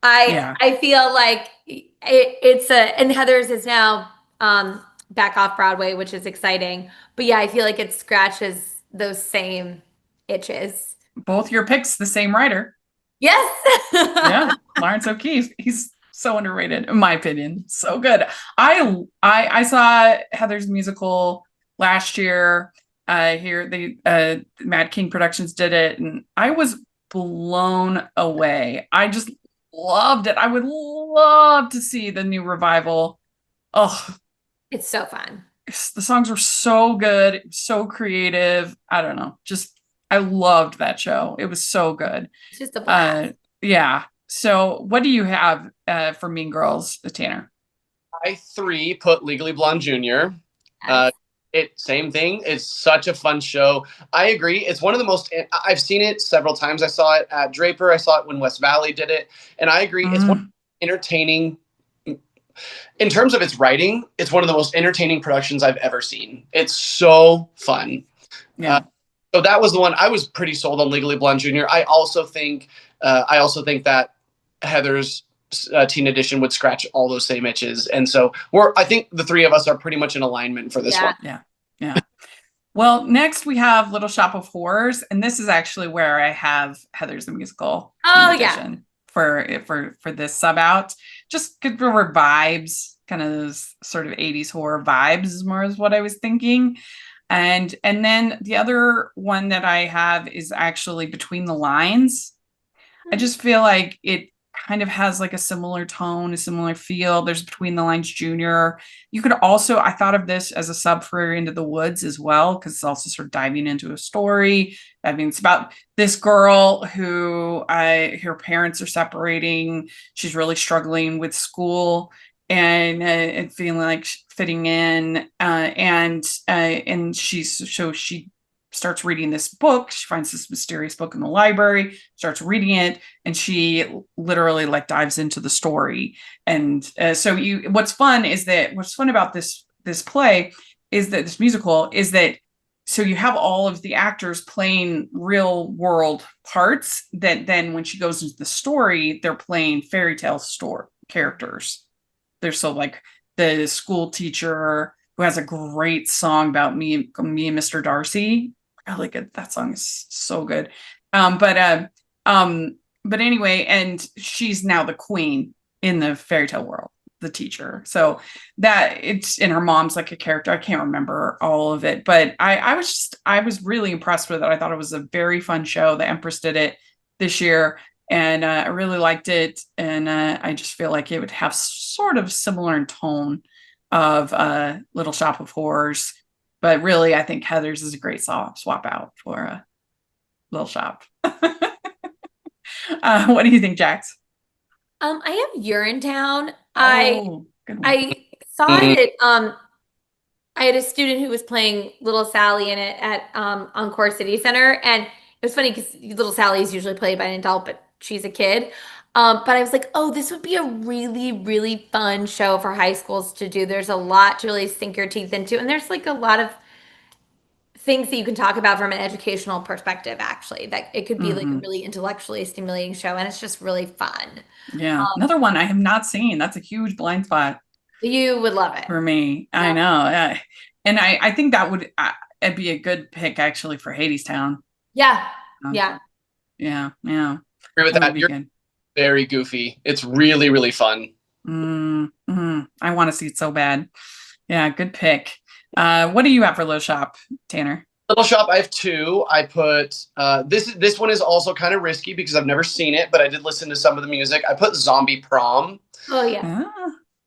I feel like and Heather's is now back off Broadway, which is exciting. But yeah, I feel like it scratches those same itches. Both your picks, the same writer. Yes. Yeah, Lawrence O'Keefe. He's so underrated, in my opinion. So good. I saw Heather's musical last year. Here the Mad King Productions did it, and I was blown away. I just loved it. I would love to see the new revival. Oh, it's so fun. The songs were so good, so creative. I don't know. Just I loved that show. It was so good. It's just a blast. Yeah. So what do you have for Mean Girls, Tanner? I 3 put Legally Blonde Junior. Yes. Same thing. It's such a fun show. I agree. It's one of the most, I've seen it several times. I saw it at Draper. I saw it when West Valley did it. And I agree. It's one of the entertaining, in terms of its writing, it's one of the most entertaining productions I've ever seen. It's so fun. Yeah. So that was the one I was pretty sold on Legally Blonde Junior. I also think that Heather's Teen Edition would scratch all those same itches. And so I think the three of us are pretty much in alignment for this one. Yeah. Well, next we have Little Shop of Horrors. And this is actually where I have Heather's the Musical Edition for this sub out. Just good for vibes, kind of those sort of 80s horror vibes is more is what I was thinking. And then the other one that I have is actually Between the Lines. I just feel like it kind of has like a similar tone, a similar feel. There's Between the Lines Junior. You could also, I thought of this as a sub for Into the Woods as well, because it's also sort of diving into a story. I mean, it's about this girl who her parents are separating. She's really struggling with school and feeling like fitting in. And she starts reading this book. She finds this mysterious book in the library, starts reading it, and she literally like dives into the story. And what's fun about this play is that this musical is that so you have all of the actors playing real world parts that then when she goes into the story, they're playing fairy tale story characters. They're so like the school teacher who has a great song about me and Mr. Darcy. Really good. That song is so good. But anyway, and she's now the queen in the fairy tale world, the teacher. So that it's in her mom's like a character. I can't remember all of it, but I was really impressed with it. I thought it was a very fun show. The Empress did it this year, and I really liked it. And I just feel like it would have sort of similar in tone of Little Shop of Horrors. But really, I think Heather's is a great swap out for a Little Shop. What do you think, Jax? I have Urinetown. Oh, good one. I saw it. I had a student who was playing Little Sally in it at Encore City Center, and it was funny because Little Sally is usually played by an adult, but she's a kid. But I was like, oh, this would be a really, really fun show for high schools to do. There's a lot to really sink your teeth into. And there's like a lot of things that you can talk about from an educational perspective, actually, that it could be like a really intellectually stimulating show. And it's just really fun. Yeah. Another one I have not seen. That's a huge blind spot. You would love it. For me. Yeah. I know. And I think that would, it'd be a good pick actually for Hadestown. Yeah. Um, Yeah. yeah. Agree with That would that. be You're good. very goofy. It's really, really fun. I want to see it so bad. Yeah, good pick. What do you have for Little Shop, Tanner? Little Shop, I have two. I put this one is also kind of risky because I've never seen it, but I did listen to some of the music. I put Zombie Prom. Oh yeah.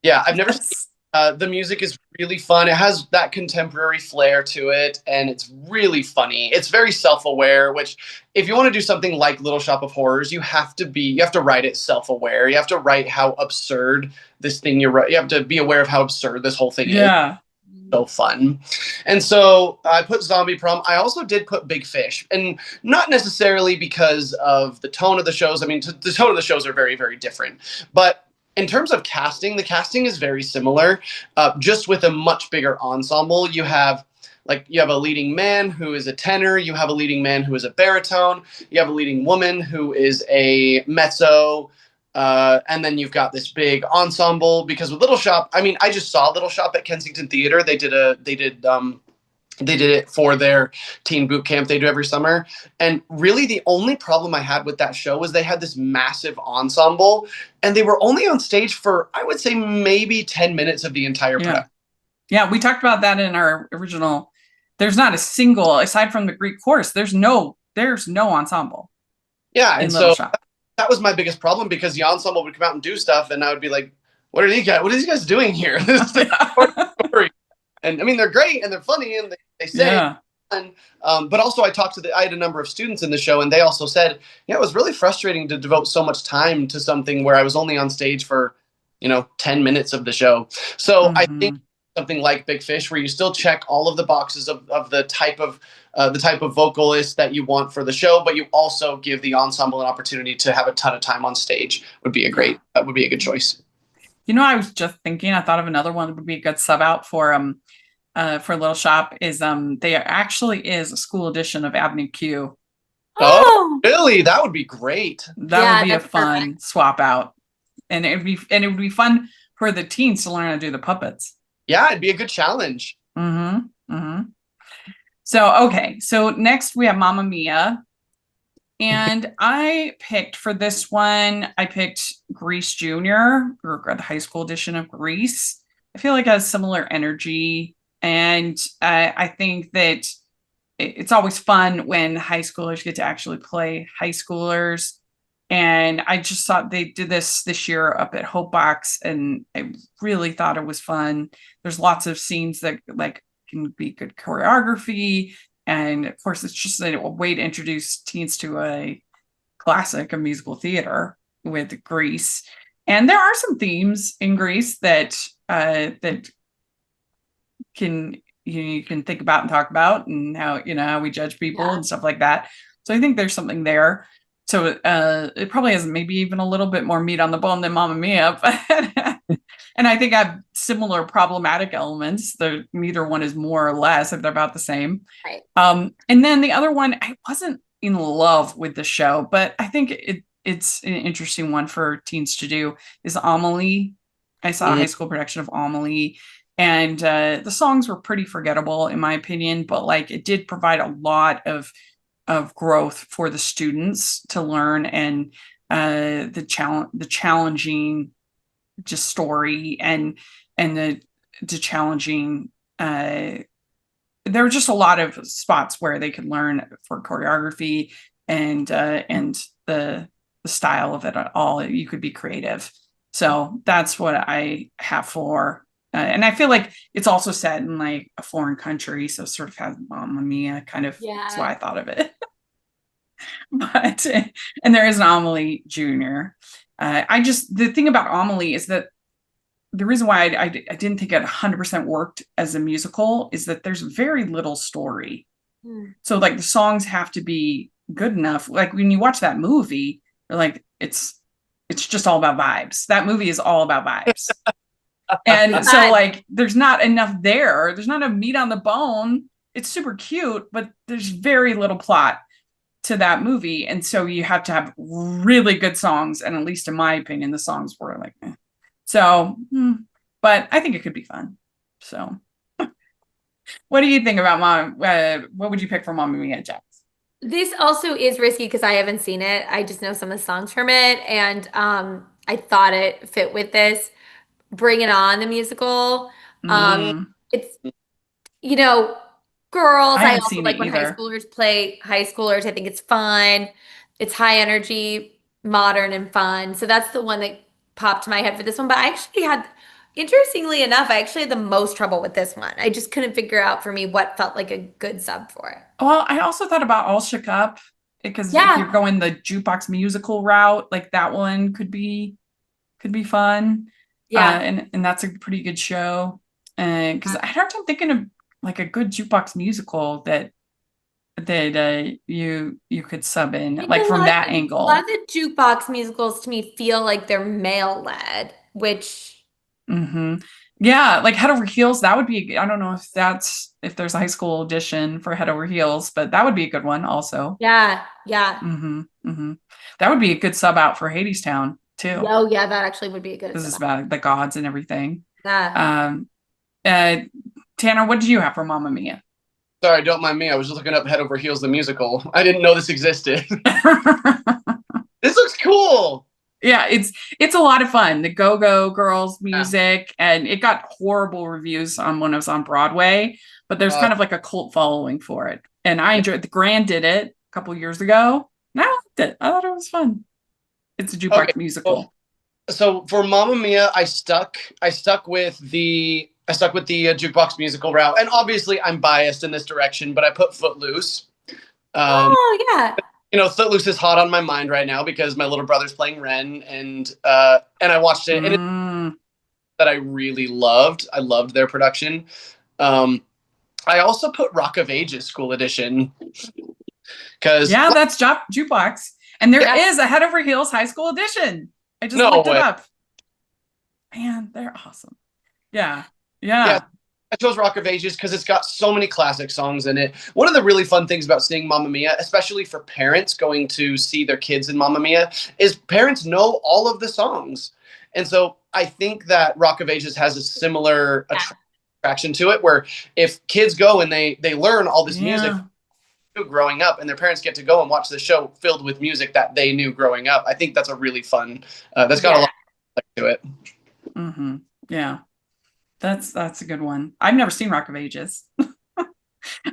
Yeah, I've never seen Yes. the music is really fun. It has that contemporary flair to it, and it's really funny. It's very self-aware, which if you want to do something like Little Shop of Horrors, you have to write it self-aware. You have to write how absurd this thing you have to be aware of how absurd this whole thing is. Yeah. So fun. And so I put Zombie Prom. I also did put Big Fish, and not necessarily because of the tone of the shows. I mean, the tone of the shows are very, very different. But in terms of casting, the casting is very similar, just with a much bigger ensemble. You have a leading man who is a tenor. You have a leading man who is a baritone. You have a leading woman who is a mezzo. And then you've got this big ensemble because with Little Shop, I mean, I just saw Little Shop at Kensington Theater. They did it for their teen boot camp they do every summer. And really the only problem I had with that show was they had this massive ensemble and they were only on stage for, I would say, maybe 10 minutes of the entire production. Yeah, we talked about that in our original. There's not a single, aside from the Greek chorus, there's no ensemble. Yeah, in and Little so Shop. that was my biggest problem because the ensemble would come out and do stuff, and I would be like, "What are these guys doing here?" This is the story. And I mean, they're great and they're funny and they say, Yeah. but also I had a number of students in the show, and they also said, "Yeah, it was really frustrating to devote so much time to something where I was only on stage for, 10 minutes of the show." So I think something like Big Fish, where you still check all of the boxes of the type of vocalist that you want for the show, but you also give the ensemble an opportunity to have a ton of time on stage would be a good choice. I was just thinking, I thought of another one that would be a good sub out for Little Shop is there actually is a school edition of Avenue Q. Oh, really? That would be great. That would be a fun swap out. And it would be fun for the teens to learn how to do the puppets. Yeah, it'd be a good challenge. So, okay. So next we have Mamma Mia. And I picked for this one, I picked Grease Jr. or the high school edition of Grease. I feel like it has similar energy. And I think that it's always fun when high schoolers get to actually play high schoolers. And I just thought they did this year up at Hope Box, and I really thought it was fun. There's lots of scenes that can be good choreography. And of course, it's just a way to introduce teens to a classic of musical theater with Grease. And there are some themes in Grease that can you can think about and talk about, and how we judge people and stuff like that. So I think there's something there. So it probably has maybe even a little bit more meat on the bone than Mamma Mia, and I think I have similar problematic elements. Neither one is more or less, if they're about the same. Right. And then the other one, I wasn't in love with the show, but I think it's an interesting one for teens to do, is Amelie. I saw a high school production of Amelie, and the songs were pretty forgettable in my opinion, but it did provide a lot of growth for the students to learn, and the challenging just story and the challenging there were just a lot of spots where they could learn for choreography and the style of it all. You could be creative. So that's what I have for and I feel like it's also set in a foreign country, so sort of has Mamma Mia kind of. That's why I thought of it. But and there is an Amelie Jr. The thing about Amelie is that the reason why I didn't think it 100% worked as a musical is that there's very little story. So the songs have to be good enough. When you watch that movie, it's just all about vibes. That movie is all about vibes. And so there's not enough there. There's not enough meat on the bone. It's super cute, but there's very little plot to that movie. And so you have to have really good songs. And at least in my opinion, the songs were eh. So, but I think it could be fun. So What do you think about Mom? What would you pick for Mamma Mia, Jax? This also is risky because I haven't seen it. I just know some of the songs from it, and I thought it fit with this. Bring It On, the musical. Um, Mm, it's you know, girls. I I haven't also seen it like when high either. schoolers play high schoolers. I think it's fun. It's high energy, modern, and fun. So that's the one that popped to my head for this one. But I actually had, interestingly enough, I actually had the most trouble with this one. I just couldn't figure out for me what felt like a good sub for it. Well, I also thought about All Shook Up because if you're Yeah, going the jukebox musical route, like that one could be fun. yeah. And that's a pretty good show. And because I had a hard time thinking of like a good jukebox musical that you could sub in And like from that a lot of angle. the jukebox musicals to me feel like they're male led, which Hmm. Yeah, like Head Over Heels, that would be, I don't know if there's a high school audition for Head Over Heels, but that would be a good one also. yeah, yeah. Hmm. That would be a good sub out for Hadestown too. Oh yeah, that actually would be a good This is sub. about the gods and everything. Yeah. Um, uh, Tanner, what did you have for Mamma Mia? Sorry, don't mind me. I was just looking up Head Over Heels the musical. I didn't know this existed. This looks cool. Yeah, it's a lot of fun. The Go-Go Girls Yeah. music, and it got horrible reviews on when it was on Broadway, but there's Uh, kind of like a cult following for it. And I yeah. enjoyed the Grand did it a couple years ago. And I liked it. I thought it was fun. It's a Okay. jukebox Well, musical. so for Mamma Mia, I stuck with the jukebox musical route, and obviously I'm biased in this direction, but I put Footloose. Um, Oh yeah. Footloose is hot on my mind right now because my little brother's playing Ren, and I watched it, and it's Mm. that I really loved. I loved their production. Um, I also put Rock of Ages School Edition because Yeah, that's jukebox. And there Yeah. is a Head Over Heels high school edition. I just no looked it way. up. Man, they're awesome. Yeah. Yeah, Yeah. I chose Rock of Ages because it's got so many classic songs in it. One of the really fun things about seeing Mamma Mia, especially for parents going to see their kids in Mamma Mia, is parents know all of the songs. And so I think that Rock of Ages has a similar attraction to it, where if kids go and they learn all this music Yeah. growing up, and their parents get to go and watch the show filled with music that they knew growing up, I think that's a really fun. That's got a Yeah. lot to it. Hmm. Yeah. That's a good one. I've never seen Rock of Ages.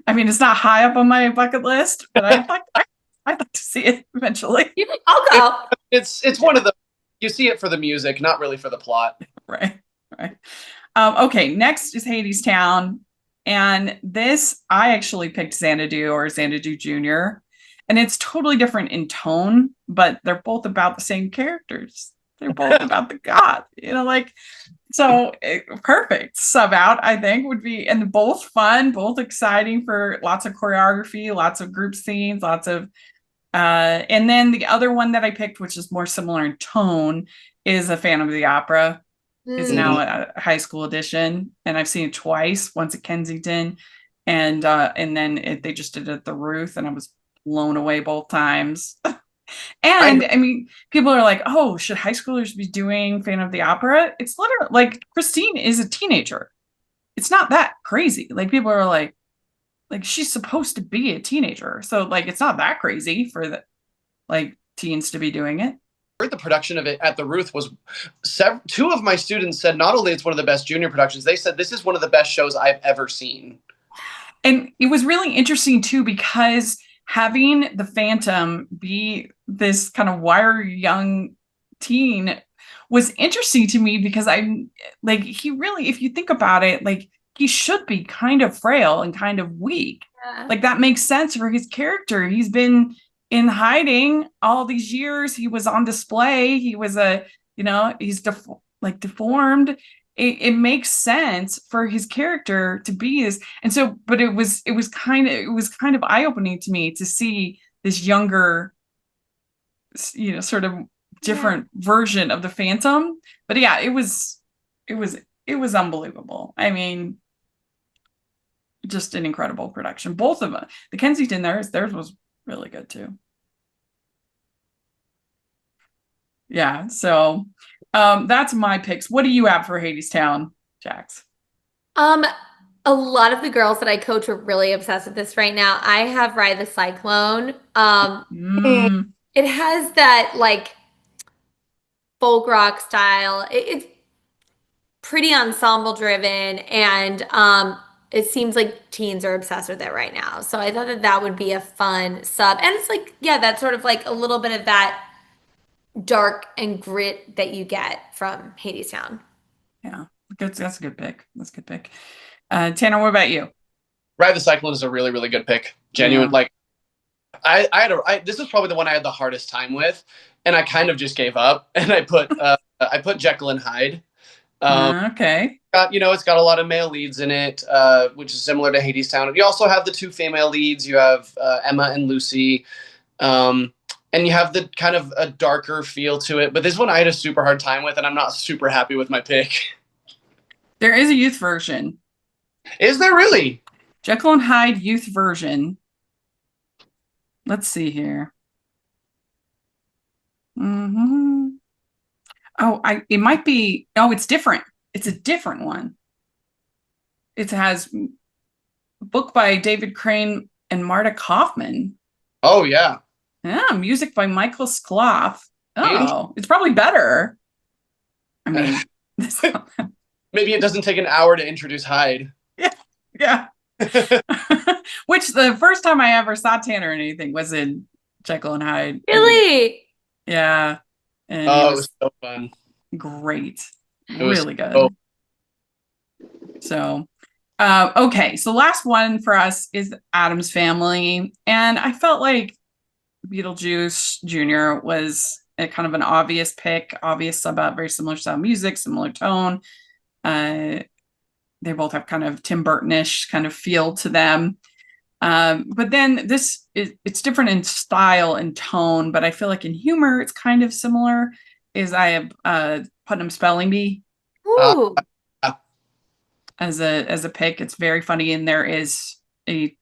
I mean, it's not high up on my bucket list, but I'd like to see it eventually. I'll go. It's one of the you see it for the music, not really for the plot. Right. Right. Okay. Next is Hadestown, and this I actually picked Xanadu or Xanadu Jr. And it's totally different in tone, but they're both about the same characters. They're both about the god. Like so perfect sub out, I think, would be, and both fun, both exciting for lots of choreography, lots of group scenes, lots of and then the other one that I picked, which is more similar in tone, is a Phantom of the Opera. Is Mm. now a high school edition, and I've seen it twice, once at Kensington, and then they just did it at the Ruth, and I was blown away both times. And I mean, people are like, oh, should high schoolers be doing Phantom of the Opera? It's literally like Christine is a teenager. It's not that crazy. Like people are like she's supposed to be a teenager. So like it's not that crazy for the like teens to be doing it. The production of it at the Ruth was two of my students said not only it's one of the best junior productions, they said this is one of the best shows I've ever seen. And it was really interesting too, because having the Phantom be this kind of wiry young teen was interesting to me because I'm like, he really, if you think about it, like he should be kind of frail and kind of weak. Yeah. Like that makes sense for his character. He's been in hiding all these years. He was on display. He was he's deformed. It makes sense for his character to be this. And so, but it was kind of eye-opening to me to see this younger, sort of different version of the Phantom. But yeah, it was unbelievable. I mean, just an incredible production. Both of them. The Kensington, theirs was really good too. Yeah, so that's my picks. What do you have for Hadestown, Jax? Um, A lot of the girls that I coach are really obsessed with this right now. I have Ride the Cyclone. Mm, It has that like folk rock style. It's pretty ensemble driven, and it seems like teens are obsessed with it right now. So I thought that that would be a fun sub. And it's like, yeah, that's sort of like a little bit of that dark and grit that you get from Hadestown. yeah, that's a good pick. That's a good pick. Tanner, what about you? Ride the Cyclone is a really, really good pick. Genuine, Yeah. like this is probably the one I had the hardest time with, and I kind of just gave up, and I put Jekyll and Hyde. Okay. It's got a lot of male leads in it, which is similar to Hadestown. You also have the two female leads. You have Emma and Lucy, and you have the kind of a darker feel to it. But this one I had a super hard time with, and I'm not super happy with my pick. There is a youth version. Is there really? Jekyll and Hyde youth version. Let's see here. Mm-hmm. It might be. Oh, it's different. It's a different one. It has book by David Crane and Marta Kaufman. Oh yeah. Yeah, music by Michael Skloff. Oh, it's probably better. I mean, maybe it doesn't take an hour to introduce Hyde. Yeah. Which the first time I ever saw Tanner in anything was in Jekyll and Hyde. Really? Yeah. And it was so fun. Great. It was really good. So, okay. So last one for us is Addams Family. And I felt like Beetlejuice Jr. was a kind of an obvious pick, obvious about very similar style music, similar tone. They both have kind of Tim Burton-ish kind of feel to them. But then it's different in style and tone, but I feel like in humor, it's kind of similar. I have Putnam Spelling Bee as a pick. It's very funny, and there is there's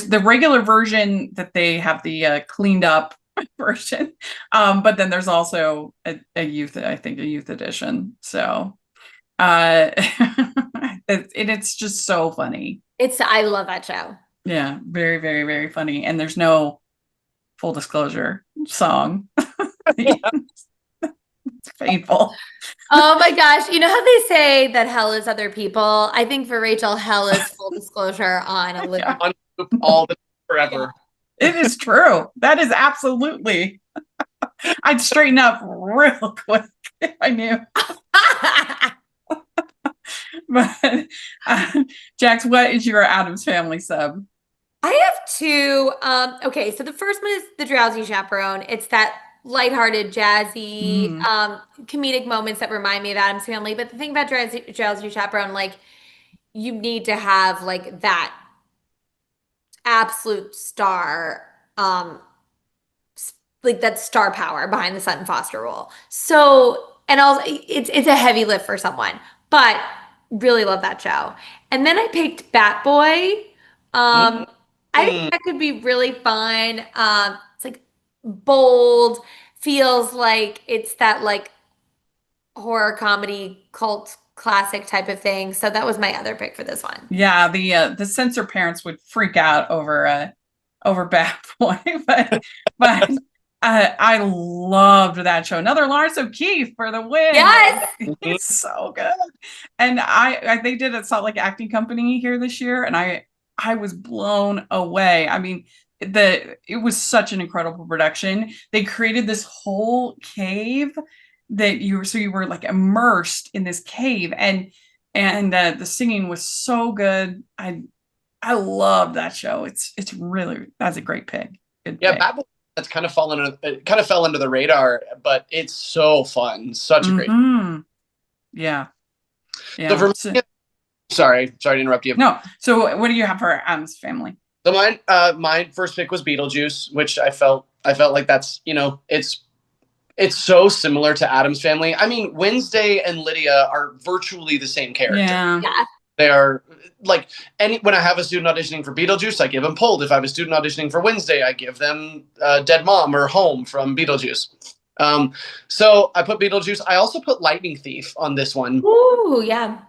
the regular version that they have the cleaned up version, but then there's also a youth edition. So it's just so funny. I love that show. Yeah, very, very, very funny. And there's no full disclosure song. It's painful. Oh my gosh. You know how they say that hell is other people? I think for Rachel, hell is full disclosure on a living. On all the forever. It is true. That is absolutely. I'd straighten up real quick if I knew. But Jax, what is your Addams Family sub? I have two. Okay, so the first one is The Drowsy Chaperone. It's that lighthearted, jazzy, comedic moments that remind me of Addams Family. But the thing about Drowsy Chaperone, like, you need to have like that absolute star, like that star power behind the Sutton Foster role. So, and also it's a heavy lift for someone, but really love that show. And then I picked Bat Boy. I think that could be really fun. It's like bold, feels like it's that like horror comedy cult classic type of thing. So that was my other pick for this one. Yeah, the censor parents would freak out over Bat Boy, but I loved that show. Another Lawrence O'Keefe for the win. Yes, He's so good. And they did a Salt Lake Acting Company here this year, and I was blown away. I mean, it was such an incredible production. They created this whole cave that you were like immersed in this cave, and the singing was so good. I love that show. That's a great pick. Good pick. Bat Boy, that's kind of fell under the radar, but it's so fun. Such a great. Yeah. So for me, sorry to interrupt you. No. So what do you have for Addams Family? So my first pick was Beetlejuice, which I felt like that's, it's so similar to Addams Family. I mean, Wednesday and Lydia are virtually the same character. Yeah. They are like when I have a student auditioning for Beetlejuice, I give them Pulled. If I have a student auditioning for Wednesday, I give them Dead Mom or Home from Beetlejuice. So I put Beetlejuice. I also put Lightning Thief on this one. Ooh, yeah.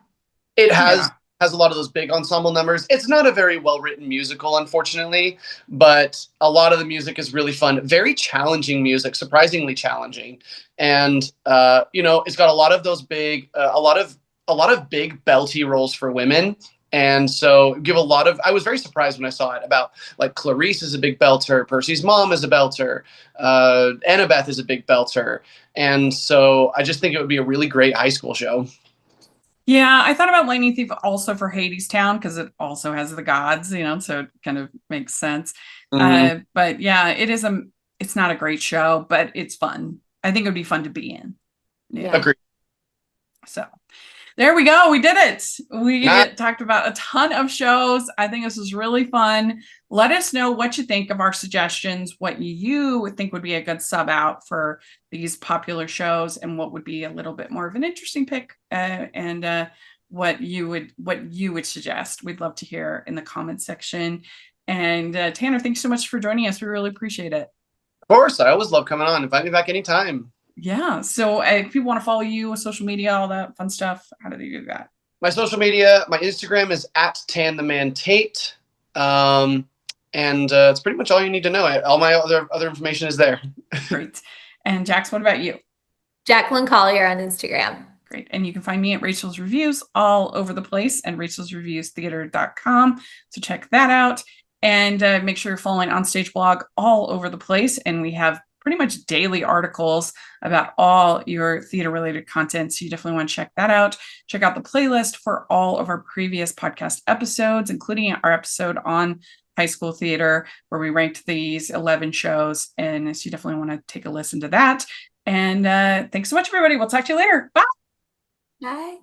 It has has a lot of those big ensemble numbers. It's not a very well-written musical, unfortunately, but a lot of the music is really fun. Very challenging music, surprisingly challenging. And, it's got a lot of those big, a lot of big belty roles for women. And so I was very surprised when I saw it about like Clarice is a big belter, Percy's mom is a belter, Annabeth is a big belter. And so I just think it would be a really great high school show. Yeah, I thought about Lightning Thief also for Hadestown because it also has the gods, so it kind of makes sense. But yeah, it's not a great show, but it's fun. I think it would be fun to be in. Yeah. Agreed. So there we go. We did it. We talked about a ton of shows. I think this was really fun. Let us know what you think of our suggestions, what you think would be a good sub out for these popular shows, and what would be a little bit more of an interesting pick, and what you would suggest. We'd love to hear in the comments section. And Tanner, thanks so much for joining us. We really appreciate it. Of course. I always love coming on. Invite me back anytime. Yeah. So if people want to follow you on social media, all that fun stuff, how do they do that? My social media, my Instagram is @TanTheManTate. And it's pretty much all you need to know. All my other information is there. Great. And Jax, what about you? Jacqueline Collier on Instagram. Great. And you can find me at Rachel's Reviews all over the place and rachelsreviewstheater.com. So check that out. And make sure you're following OnStage blog all over the place. And we have pretty much daily articles about all your theater related content. So you definitely want to check that out. Check out the playlist for all of our previous podcast episodes, including our episode on high school theater, where we ranked these 11 shows. And so you definitely want to take a listen to that. And thanks so much, everybody. We'll talk to you later. Bye. Bye.